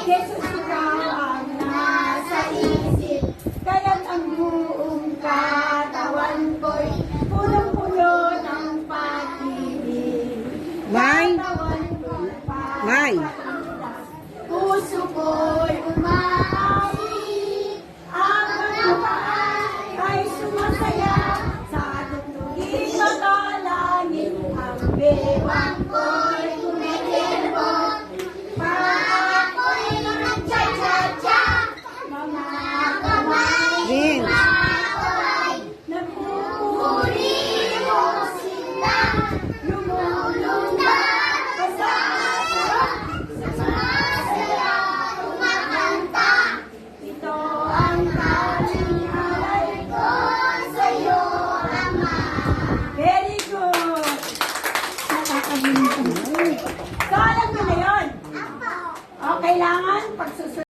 Jesus, ikaw ang nasa isip, kaya't ang buong katawan ko'y punong-puno ng pag-ibig. May? Katawan ko'y May? papakita, puso ko'y umaawi, ang mga paan ay sumasaya, sa tugtugin makalangit, ang bewang ko'y kumikirbot, para ako'y nagcha-cha-cha, mga kamay Vince. maaway, nagpupuri mo sila, lumulunod pasasarap, sumasaya, kumakanta. Ito ang tanging alay ko sa'yo, Ama. Very good! Nakakabilis. So, alam mo na yun? O, kailangan pagsusunod.